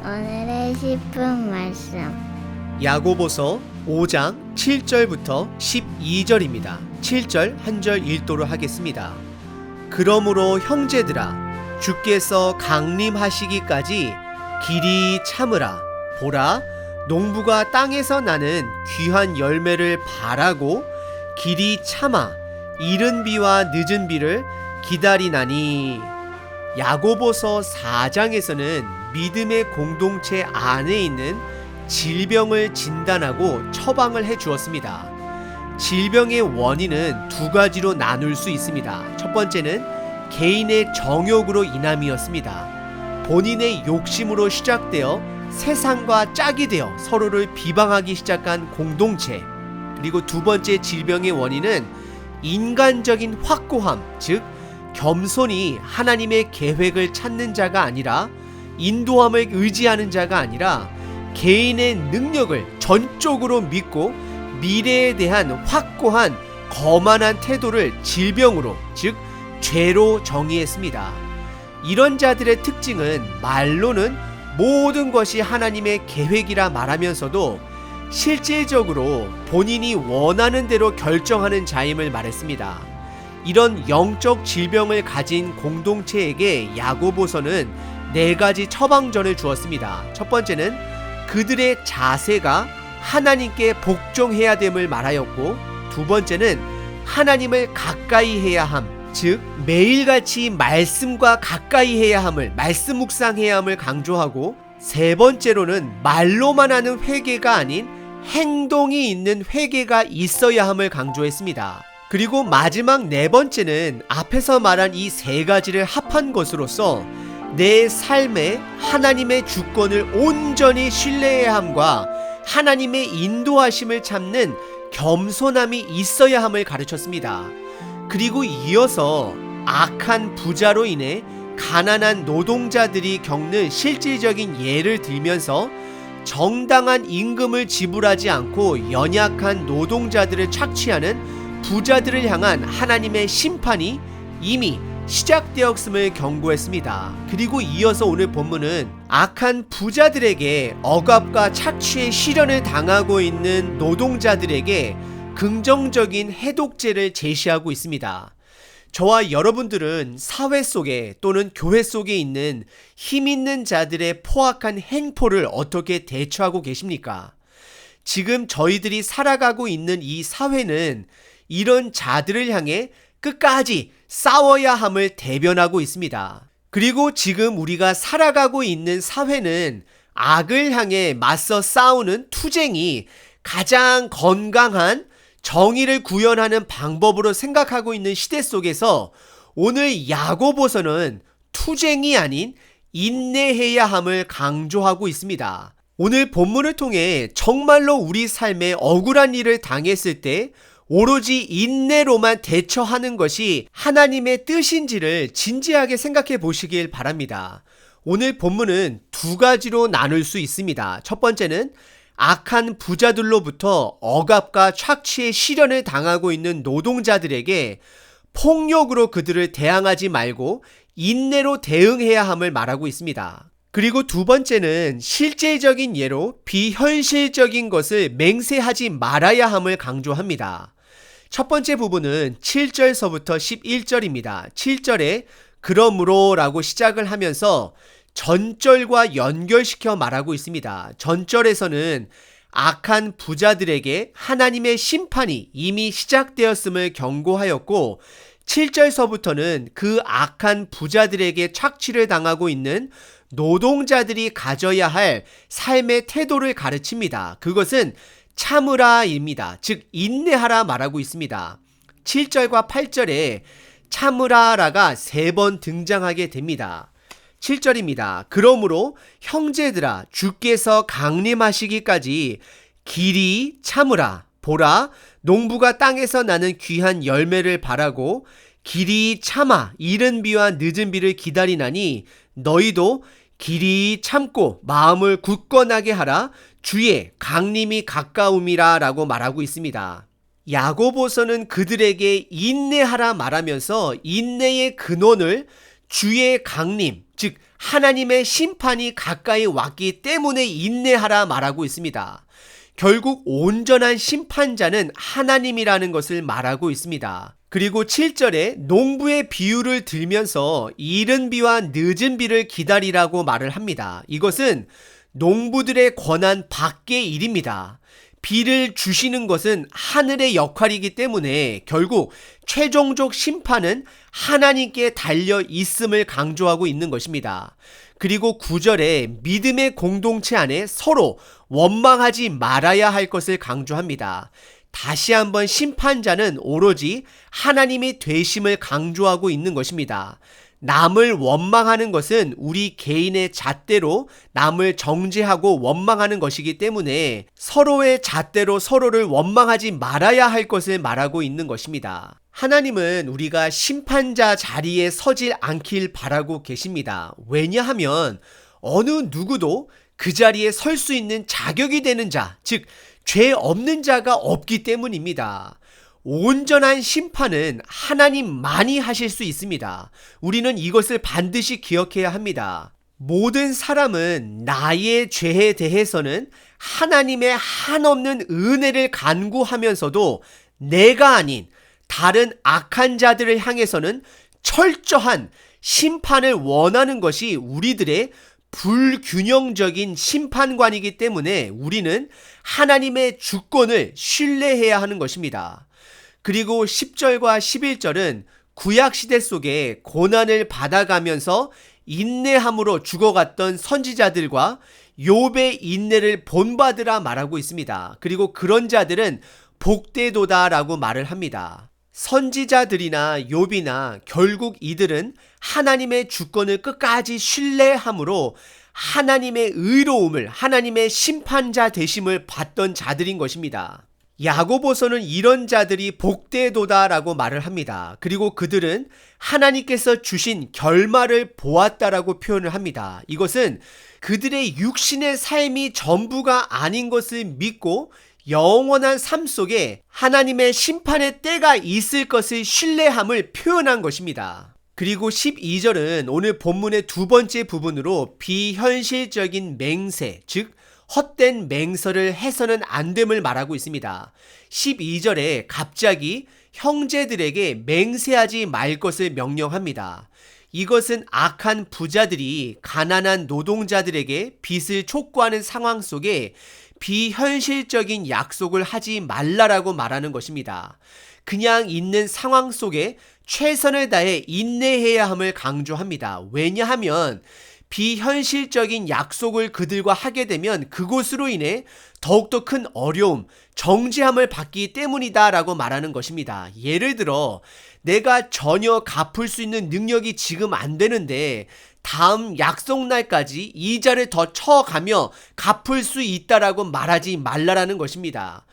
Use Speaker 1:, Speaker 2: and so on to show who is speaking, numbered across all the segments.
Speaker 1: 오늘의 10분 말씀.
Speaker 2: 야고보서 5장 7절부터 12절입니다. 7절 한 절 읽도록 하겠습니다. 그러므로 형제들아, 주께서 강림하시기까지 길이 참으라. 보라, 농부가 땅에서 나는 귀한 열매를 바라고 길이 참아 이른 비와 늦은 비를 기다리나니. 야고보서 4장에서는 믿음의 공동체 안에 있는 질병을 진단하고 처방을 해 주었습니다. 질병의 원인은 두 가지로 나눌 수 있습니다. 첫 번째는 개인의 정욕으로 인함이었습니다. 본인의 욕심으로 시작되어 세상과 짝이 되어 서로를 비방하기 시작한 공동체. 그리고 두 번째 질병의 원인은 인간적인 확고함, 즉 겸손히 하나님의 계획을 찾는 자가 아니라, 인도함을 의지하는 자가 아니라 개인의 능력을 전적으로 믿고 미래에 대한 확고한 거만한 태도를 질병으로, 즉 죄로 정의했습니다. 이런 자들의 특징은 말로는 모든 것이 하나님의 계획이라 말하면서도 실질적으로 본인이 원하는 대로 결정하는 자임을 말했습니다. 이런 영적 질병을 가진 공동체에게 야고보서는 4가지 처방전을 주었습니다. 첫 번째는 그들의 자세가 하나님께 복종해야 됨을 말하였고, 두 번째는 하나님을 가까이 해야 함, 즉 매일같이 말씀과 가까이 해야 함을, 말씀 묵상해야 함을 강조하고, 세 번째로는 말로만 하는 회개가 아닌 행동이 있는 회개가 있어야 함을 강조했습니다. 그리고 마지막 4번째는 앞에서 말한 이 3가지를 합한 것으로서 내 삶에 하나님의 주권을 온전히 신뢰해야 함과 하나님의 인도하심을 참는 겸손함이 있어야 함을 가르쳤습니다. 그리고 이어서 악한 부자로 인해 가난한 노동자들이 겪는 실질적인 예를 들면서 정당한 임금을 지불하지 않고 연약한 노동자들을 착취하는 부자들을 향한 하나님의 심판이 이미 시작되었음을 경고했습니다. 그리고 이어서 오늘 본문은 악한 부자들에게 억압과 착취의 시련을 당하고 있는 노동자들에게 긍정적인 해독제를 제시하고 있습니다. 저와 여러분들은 사회 속에 또는 교회 속에 있는 힘 있는 자들의 포악한 행포를 어떻게 대처하고 계십니까? 지금 저희들이 살아가고 있는 이 사회는 이런 자들을 향해 끝까지 싸워야 함을 대변하고 있습니다. 그리고 지금 우리가 살아가고 있는 사회는 악을 향해 맞서 싸우는 투쟁이 가장 건강한 정의를 구현하는 방법으로 생각하고 있는 시대 속에서 오늘 야고보서는 투쟁이 아닌 인내해야 함을 강조하고 있습니다. 오늘 본문을 통해 정말로 우리 삶에 억울한 일을 당했을 때 오로지 인내로만 대처하는 것이 하나님의 뜻인지를 진지하게 생각해 보시길 바랍니다. 오늘 본문은 2가지로 나눌 수 있습니다. 첫 번째는 악한 부자들로부터 억압과 착취의 시련을 당하고 있는 노동자들에게 폭력으로 그들을 대항하지 말고 인내로 대응해야 함을 말하고 있습니다. 그리고 두 번째는 실제적인 예로 비현실적인 것을 맹세하지 말아야 함을 강조합니다. 첫 번째 부분은 7절서부터 11절입니다. 7절에 그러므로 라고 시작을 하면서 전절과 연결시켜 말하고 있습니다. 전절에서는 악한 부자들에게 하나님의 심판이 이미 시작되었음을 경고하였고, 7절서부터는 그 악한 부자들에게 착취를 당하고 있는 노동자들이 가져야 할 삶의 태도를 가르칩니다. 그것은 참으라입니다. 즉 인내하라 말하고 있습니다. 7절과 8절에 참으라라가 3번 등장하게 됩니다. 7절입니다. 그러므로 형제들아, 주께서 강림하시기까지 길이 참으라. 보라, 농부가 땅에서 나는 귀한 열매를 바라고 길이 참아 이른 비와 늦은 비를 기다리나니 너희도 길이 참고 마음을 굳건하게 하라. 주의 강림이 가까움이라 라고 말하고 있습니다. 야고보서는 그들에게 인내하라 말하면서 인내의 근원을 주의 강림, 즉 하나님의 심판이 가까이 왔기 때문에 인내하라 말하고 있습니다. 결국 온전한 심판자는 하나님이라는 것을 말하고 있습니다. 그리고 7절에 농부의 비유를 들면서 이른 비와 늦은 비를 기다리라고 말을 합니다. 이것은 농부들의 권한 밖의 일입니다. 비를 주시는 것은 하늘의 역할이기 때문에 결국 최종적 심판은 하나님께 달려 있음을 강조하고 있는 것입니다. 그리고 9절에 믿음의 공동체 안에 서로 원망하지 말아야 할 것을 강조합니다. 다시 한번 심판자는 오로지 하나님이 되심을 강조하고 있는 것입니다. 남을 원망하는 것은 우리 개인의 잣대로 남을 정죄하고 원망하는 것이기 때문에 서로의 잣대로 서로를 원망하지 말아야 할 것을 말하고 있는 것입니다. 하나님은 우리가 심판자 자리에 서질 않길 바라고 계십니다. 왜냐하면 어느 누구도 그 자리에 설 수 있는 자격이 되는 자, 즉 죄 없는 자가 없기 때문입니다. 온전한 심판은 하나님만이 하실 수 있습니다. 우리는 이것을 반드시 기억해야 합니다. 모든 사람은 나의 죄에 대해서는 하나님의 한없는 은혜를 간구하면서도 내가 아닌 다른 악한 자들을 향해서는 철저한 심판을 원하는 것이 우리들의 불균형적인 심판관이기 때문에 우리는 하나님의 주권을 신뢰해야 하는 것입니다. 그리고 10절과 11절은 구약시대 속에 고난을 받아가면서 인내함으로 죽어갔던 선지자들과 욥의 인내를 본받으라 말하고 있습니다. 그리고 그런 자들은 복되도다라고 말을 합니다. 선지자들이나 욥이나 결국 이들은 하나님의 주권을 끝까지 신뢰함으로 하나님의 의로움을, 하나님의 심판자 되심을 받던 자들인 것입니다. 야고보서는 이런 자들이 복되도다라고 말을 합니다. 그리고 그들은 하나님께서 주신 결말을 보았다라고 표현을 합니다. 이것은 그들의 육신의 삶이 전부가 아닌 것을 믿고 영원한 삶 속에 하나님의 심판의 때가 있을 것을 신뢰함을 표현한 것입니다. 그리고 12절은 오늘 본문의 두 번째 부분으로 비현실적인 맹세, 즉 헛된 맹설을 해서는 안 됨을 말하고 있습니다. 12절에 갑자기 형제들에게 맹세하지 말 것을 명령합니다. 이것은 악한 부자들이 가난한 노동자들에게 빚을 촉구하는 상황 속에 비현실적인 약속을 하지 말라라고 말하는 것입니다. 그냥 있는 상황 속에 최선을 다해 인내해야 함을 강조합니다. 왜냐하면 비현실적인 약속을 그들과 하게 되면 그것으로 인해 더욱더 큰 어려움, 정죄함을 받기 때문이다 라고 말하는 것입니다. 예를 들어 내가 전혀 갚을 수 있는 능력이 지금 안 되는데 다음 약속날까지 이자를 더 쳐가며 갚을 수 있다라고 말하지 말라라는 것입니다.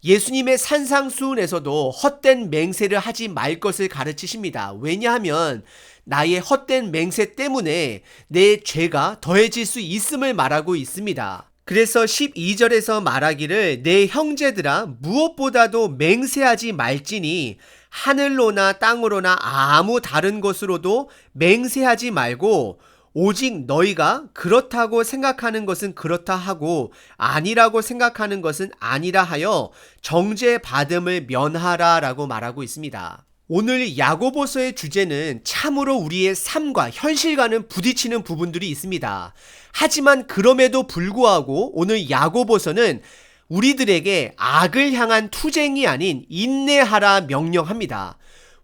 Speaker 2: 예수님의 산상수훈에서도 헛된 맹세를 하지 말 것을 가르치십니다. 왜냐하면 나의 헛된 맹세 때문에 내 죄가 더해질 수 있음을 말하고 있습니다. 그래서 12절에서 말하기를 내 형제들아 무엇보다도 맹세하지 말지니 하늘로나 땅으로나 아무 다른 것으로도 맹세하지 말고 오직 너희가 그렇다고 생각하는 것은 그렇다 하고 아니라고 생각하는 것은 아니라 하여 정죄받음을 면하라 라고 말하고 있습니다. 오늘 야고보서의 주제는 참으로 우리의 삶과 현실과는 부딪히는 부분들이 있습니다. 하지만 그럼에도 불구하고 오늘 야고보서는 우리들에게 악을 향한 투쟁이 아닌 인내하라 명령합니다.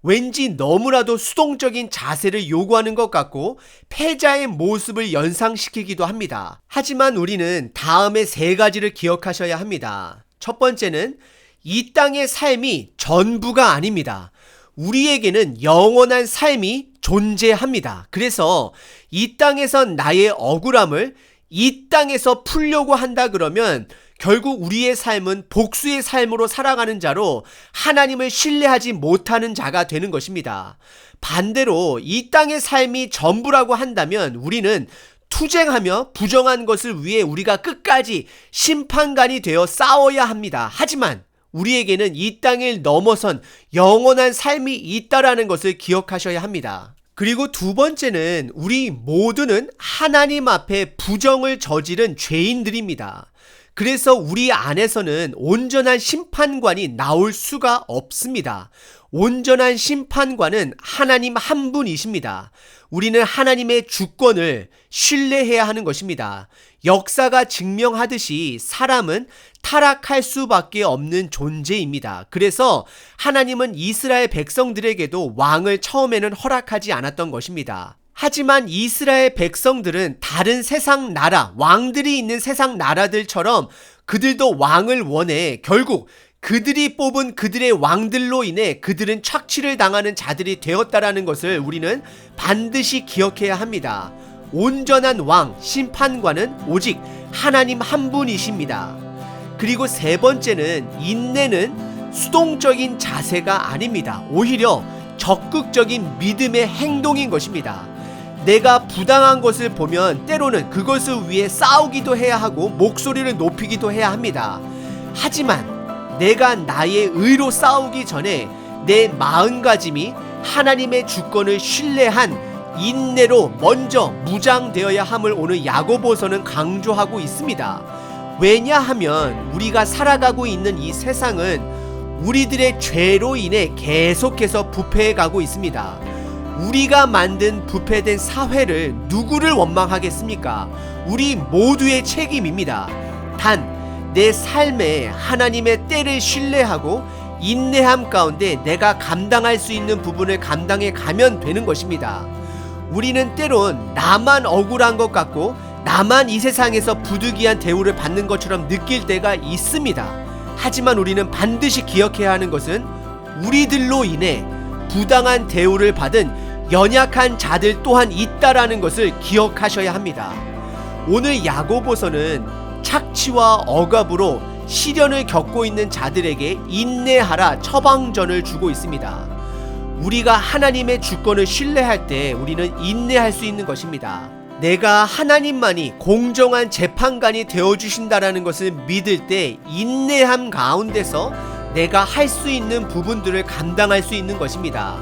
Speaker 2: 왠지 너무나도 수동적인 자세를 요구하는 것 같고 패자의 모습을 연상시키기도 합니다. 하지만 우리는 다음의 세 가지를 기억하셔야 합니다. 첫 번째는 이 땅의 삶이 전부가 아닙니다. 우리에게는 영원한 삶이 존재합니다. 그래서 이 땅에선 나의 억울함을 이 땅에서 풀려고 한다 그러면 결국 우리의 삶은 복수의 삶으로 살아가는 자로 하나님을 신뢰하지 못하는 자가 되는 것입니다. 반대로 이 땅의 삶이 전부라고 한다면 우리는 투쟁하며 부정한 것을 위해 우리가 끝까지 심판관이 되어 싸워야 합니다. 하지만 우리에게는 이 땅을 넘어선 영원한 삶이 있다라는 것을 기억하셔야 합니다. 그리고 두 번째는 우리 모두는 하나님 앞에 부정을 저지른 죄인들입니다. 그래서 우리 안에서는 온전한 심판관이 나올 수가 없습니다. 온전한 심판관은 하나님 한 분이십니다. 우리는 하나님의 주권을 신뢰해야 하는 것입니다. 역사가 증명하듯이 사람은 타락할 수밖에 없는 존재입니다. 그래서 하나님은 이스라엘 백성들에게도 왕을 처음에는 허락하지 않았던 것입니다. 하지만 이스라엘 백성들은 다른 세상 나라, 왕들이 있는 세상 나라들처럼 그들도 왕을 원해 결국 그들이 뽑은 그들의 왕들로 인해 그들은 착취를 당하는 자들이 되었다라는 것을 우리는 반드시 기억해야 합니다. 온전한 왕, 심판관은 오직 하나님 한 분이십니다. 그리고 세 번째는 인내는 수동적인 자세가 아닙니다. 오히려 적극적인 믿음의 행동인 것입니다. 내가 부당한 것을 보면 때로는 그것을 위해 싸우기도 해야 하고 목소리를 높이기도 해야 합니다. 하지만 내가 나의 의로 싸우기 전에 내 마음가짐이 하나님의 주권을 신뢰한 인내로 먼저 무장되어야 함을 오늘 야고보서는 강조하고 있습니다. 왜냐하면 우리가 살아가고 있는 이 세상은 우리들의 죄로 인해 계속해서 부패해가고 있습니다. 우리가 만든 부패된 사회를 누구를 원망하겠습니까? 우리 모두의 책임입니다. 단 내 삶에 하나님의 때를 신뢰하고 인내함 가운데 내가 감당할 수 있는 부분을 감당해 가면 되는 것입니다. 우리는 때론 나만 억울한 것 같고 나만 이 세상에서 부득이한 대우를 받는 것처럼 느낄 때가 있습니다. 하지만 우리는 반드시 기억해야 하는 것은 우리들로 인해 부당한 대우를 받은 연약한 자들 또한 있다라는 것을 기억하셔야 합니다. 오늘 야고보서는 착취와 억압으로 시련을 겪고 있는 자들에게 인내하라 처방전을 주고 있습니다. 우리가 하나님의 주권을 신뢰할 때 우리는 인내할 수 있는 것입니다. 내가 하나님만이 공정한 재판관이 되어주신다라는 것을 믿을 때 인내함 가운데서 내가 할 수 있는 부분들을 감당할 수 있는 것입니다.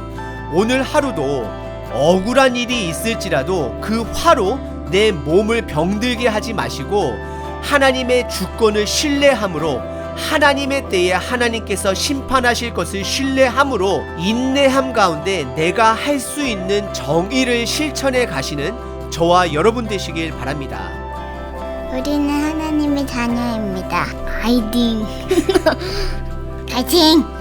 Speaker 2: 오늘 하루도 억울한 일이 있을지라도 그 화로 내 몸을 병들게 하지 마시고 하나님의 주권을 신뢰함으로 하나님의 때에 하나님께서 심판하실 것을 신뢰함으로 인내함 가운데 내가 할 수 있는 정의를 실천해 가시는 저와 여러분 되시길 바랍니다.
Speaker 1: 우리는 하나님의 자녀입니다. 파이팅! 파이팅!